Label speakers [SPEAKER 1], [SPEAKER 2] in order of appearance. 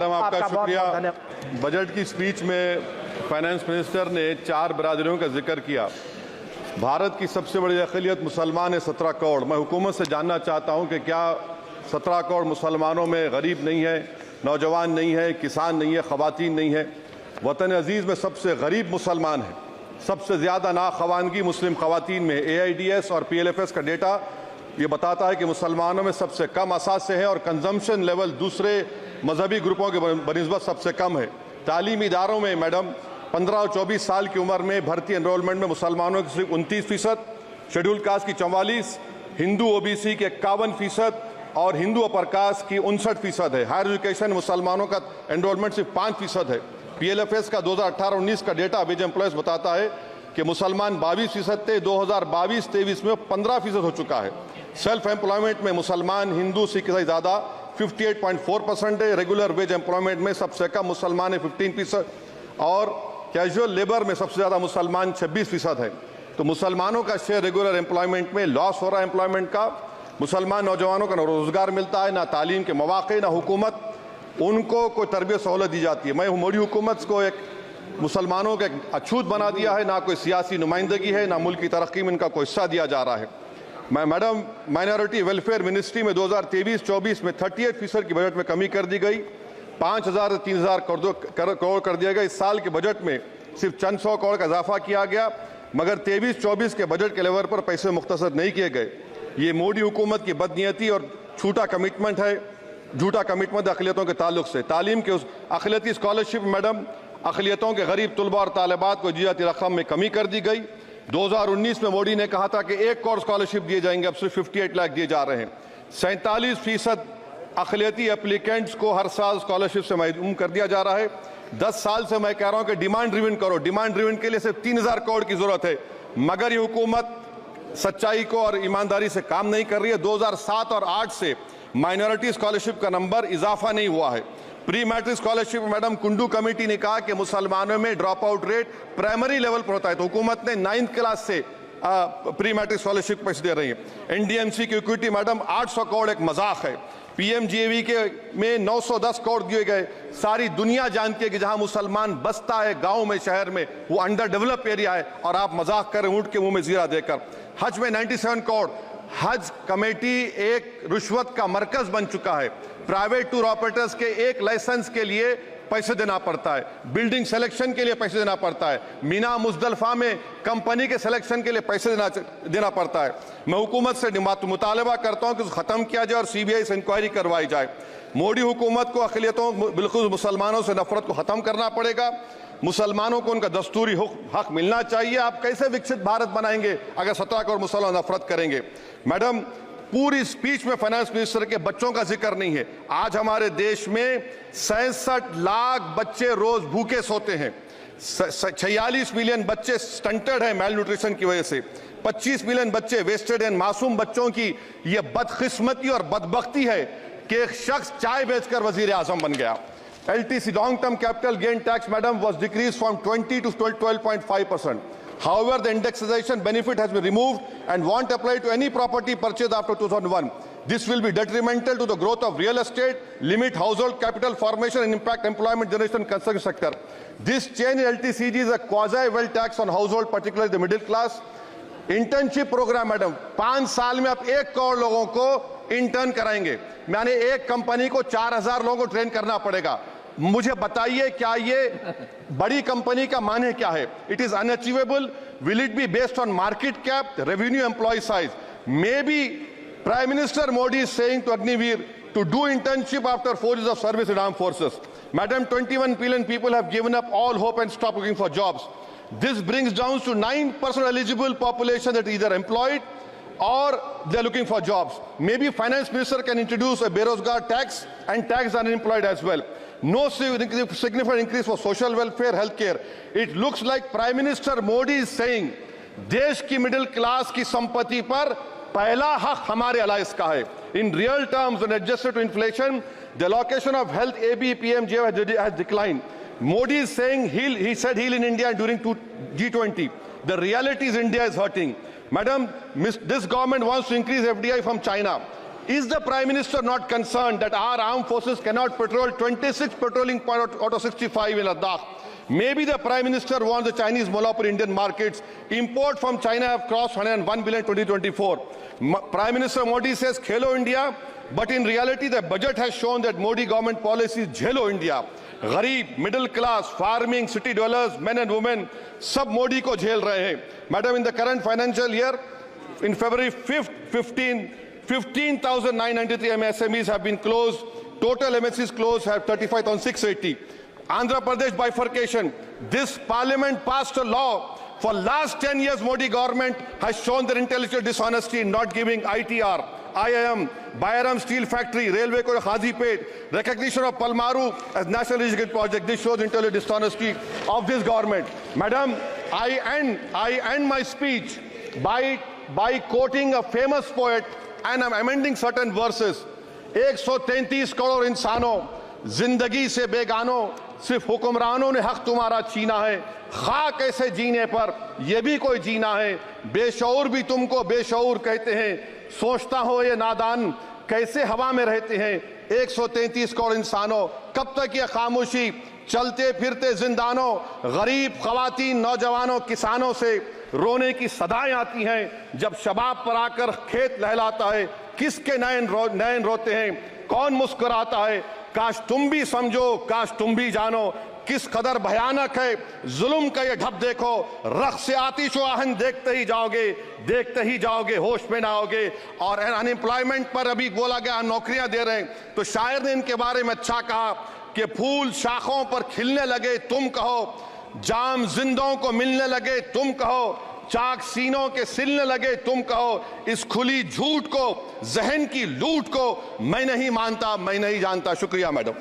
[SPEAKER 1] Madam आपका शुक्रिया। Budget की स्पीच में फाइनेंस मिनिस्टर ने 4 बिरादरियों का जिक्र किया। भारत की सबसे बड़ी अक़लियत मुसलमान है 17 करोड़। मैं हुकूमत से जानना चाहता हूं कि क्या 17 करोड़ मुसलमानों में गरीब नहीं है, नौजवान नहीं है, किसान नहीं है, ख़वातीन नहीं है? वतन अजीज़ में सबसे गरीब मुसलमान है, सबसे ज़्यादा नाखवानगी मुस्लिम ख़वातीन में। AIDS और PLFS का डेटा ये बताता है कि मुसलमानों में सबसे कम असासे हैं और कंजम्पशन लेवल दूसरे मजहबी ग्रुपों के बनिस्बत सबसे कम है। तालीमी इदारों में मैडम 15 और 24 साल की उम्र में भर्ती एनरोलमेंट में मुसलमानों की सिर्फ 29%, शेड्यूल कास्ट की 44%, हिंदू OBC के 51% और हिंदू अपर कास्ट की 59% है। हायर एजुकेशन मुसलमानों का एनरोलमेंट सिर्फ 5% है। PLFS का 2018-19 का डेटा वेज एम्प्लॉयज बताता है कि मुसलमान 22% थे, 2022-23 में 15% हो चुका है। सेल्फ एम्प्लॉयमेंट में मुसलमान हिंदू सिख से ज़्यादा 58.4% है। रेगुलर वेज एम्प्लॉयमेंट में सबसे कम मुसलमान है 15% और कैजुअल लेबर में सबसे ज़्यादा मुसलमान 26% है। तो मुसलमानों का शेयर रेगुलर एम्प्लॉयमेंट में लॉस हो रहा है एम्प्लॉयमेंट का। मुसलमान नौजवानों का ना रोज़गार मिलता है, ना तालीम के मौक़े, ना हुकूमत उनको कोई तरबियत सहूलत दी जाती है। मैं मोदी हुकूमत को एक मुसलमानों का अछूत बना दिया है, ना कोई सियासी नुमाइंदगी है, ना मुल्क की तरक्की में इनका कोई हिस्सा दिया जा रहा है। मैं मैडम माइनॉरिटी वेलफेयर मिनिस्ट्री में 2023-24 में 38% की बजट में कमी कर दी गई, 5,000 से 3,000 करोड़ कर दिया गया। इस साल के बजट में सिर्फ चंद 100 करोड़ का इजाफा किया गया, मगर 23-24 के बजट के लेवल पर पैसे मुख्तसर नहीं किए गए। ये मोदी हुकूमत की बदनीयती और झूठा कमिटमेंट है, झूठा कमिटमेंट अक़लियतों के ताल्लुक से। तालीम के उस अक़लियती स्कॉलरशिप मैडम अक़लियतों के गरीब तलबा और तालिबात को जियाती रकम में कमी कर दी गई। 2019 में मोदी ने कहा था कि 1 करोड़ स्कॉलरशिप दिए जाएंगे, अब सिर्फ 58 लाख दिए जा रहे हैं। 47% अक़लियती एप्लीकेंट्स को हर साल स्कॉलरशिप से महरूम कर दिया जा रहा है। 10 साल से मैं कह रहा हूं कि डिमांड ड्रिवन करो। डिमांड ड्रिवन के लिए सिर्फ 3,000 करोड़ की जरूरत है, मगर ये हुकूमत सच्चाई को और ईमानदारी से काम नहीं कर रही है। 2007 और 8 से माइनॉरिटी स्कॉलरशिप का नंबर इजाफा नहीं हुआ है। Pre matric scholarship madam Kundu committee ने कहा कि मुसलमानों में drop out rate primary level पर होता है, तो हुकूमत ने 9th क्लास से प्री मैट्रिक स्कॉलरशिप पैसे दे रही है। NDMC की इक्विटी मैडम 800 करोड़ एक मजाक है। PMGAV के में 910 करोड़ दिए गए। सारी दुनिया जानती है कि जहां मुसलमान बसता है गांव में, शहर में, वो अंडर डेवलप एरिया है और आप मजाक कर ऊंट के मुंह में जीरा देकर। हज में 97 करोड़। हज कमेटी एक रुश्वत का मरकज बन चुका है। प्राइवेट टूर ऑपरेटर्स के एक लाइसेंस के लिए पैसे देना पड़ता है, बिल्डिंग सिलेक्शन के लिए पैसे देना पड़ता है, मीना मुजदलफा में कंपनी के सिलेक्शन के लिए पैसे देना पड़ता है। मैं हुकूमत से मुतालबा करता हूं कि ख़त्म किया जाए और CBI से इंक्वायरी करवाई जाए। मोदी हुकूमत को अक़लियतों बिल्कुल मुसलमानों से नफरत को ख़त्म करना पड़ेगा। मुसलमानों को उनका दस्तूरी हक मिलना चाहिए। आप कैसे विकसित भारत बनाएंगे अगर 17 करोड़ मुसलमान नफरत करेंगे? मैडम पूरी स्पीच में फाइनेंस मिनिस्टर के बच्चों का जिक्र नहीं है। आज हमारे देश में 66 लाख बच्चे रोज भूखे सोते हैं। 46 मिलियन बच्चे स्टंटेड हैं मेल न्यूट्रिशन की वजह से। 25 मिलियन बच्चे वेस्टेड हैं। मासूम बच्चों की यह बदकिस्मती और बदबख्ती है कि एक शख्स चाय बेचकर वजीर आजम बन गया। LTC long term capital gain tax madam was decreased from 20 to 12.5%. However, the indexation benefit has been removed and won't apply to any property purchased after 2001. This will be detrimental to the growth of real estate, limit household capital formation and impact employment generation in construction sector. This change in LTCG is a quasi-wealth tax on household, particularly the middle class. Internship program madam 5 साल में आप 1 करोड़ लोगों को intern कराएंगे, यानी एक company को 4,000 लोगों को ट्रेन करना पड़ेगा। मुझे बताइए क्या ये बड़ी कंपनी का माने क्या है? It is unachievable. Will it be based on market cap, revenue, employ size? Maybe prime minister Modi is saying to Agniveer to do internship after 4 years of service in armed forces. Madam, 21 billion people have given up all hope and stopped looking for jobs. This brings down to 9% eligible population that is either employed or they're looking for jobs. Maybe finance minister can introduce a Berozgar tax and tax the unemployed as well. No significant increase for social welfare, healthcare. It looks like Prime Minister Modi is saying देश की middle class की संपत्ति पर पहला हक हमारे alliance का है. In real terms, when adjusted to inflation, the allocation of health ABPMJ has declined. Modi is saying he said heal in India during G20. The reality is India is hurting. Madam, this government wants to increase FDI from China. Is the Prime Minister not concerned that our armed forces cannot patrol 26 patrolling point out of 65 in Ladakh? Maybe the Prime Minister wants the Chinese monopoly Indian markets. Import from China have crossed 101 billion 2024. Prime Minister Modi says Khelo India, but in reality the budget has shown that Modi government policy is Jhelo India. गरीब, middle class, farming, city developers, men and women, सब मोदी को झेल रहे हैं. Madam, in the current financial year, in February 5th, 15,993 MSMEs have been closed. Total MSCs closed have 35,680. Andhra Pradesh bifurcation. This parliament passed a law. For last 10 years, Modi government has shown their intellectual dishonesty in not giving ITR, IIM, Bayaram Steel Factory, Railway Corridor Khazipet, recognition of Palmaru as National Irrigation Project. This shows intellectual dishonesty of this government. Madam, I end my speech by quoting a famous poet, and I'm amending certain verses. 133 crore इंसानों, जिंदगी से बेगानों, सिर्फ हुक्मरानों ने हक तुम्हारा छीना है. खाक ऐसे जीने पर यह भी कोई जीना है. बेशऊर भी तुमको बेशऊर कहते हैं. सोचता हो ये नादान कैसे हवा में रहते हैं. 133 करोड़ इंसानों, कब तक ये खामोशी? चलते फिरते जिंदानों, गरीब खवातीन, नौजवानों, किसानों से रोने की सदाएं आती हैं. जब शबाब पर आकर खेत लहलाता है, किसके नयन रोते हैं, कौन मुस्कुराता है? काश तुम भी समझो, काश तुम भी जानो किस कदर भयानक है जुल्म का ये ढब. देखो रख से आतिश आहन देखते ही जाओगे, होश में ना आओगे. और अनएम्प्लॉयमेंट पर अभी बोला गया नौकरियां दे रहे हैं, तो शायर ने इनके बारे में अच्छा कहा कि फूल शाखों पर खिलने लगे तुम कहो, जाम जिंदों को मिलने लगे तुम कहो, चाक सीनों के सिलने लगे तुम कहो. इस खुली झूठ को, जहन की लूट को मैं नहीं मानता, मैं नहीं जानता. शुक्रिया मैडम.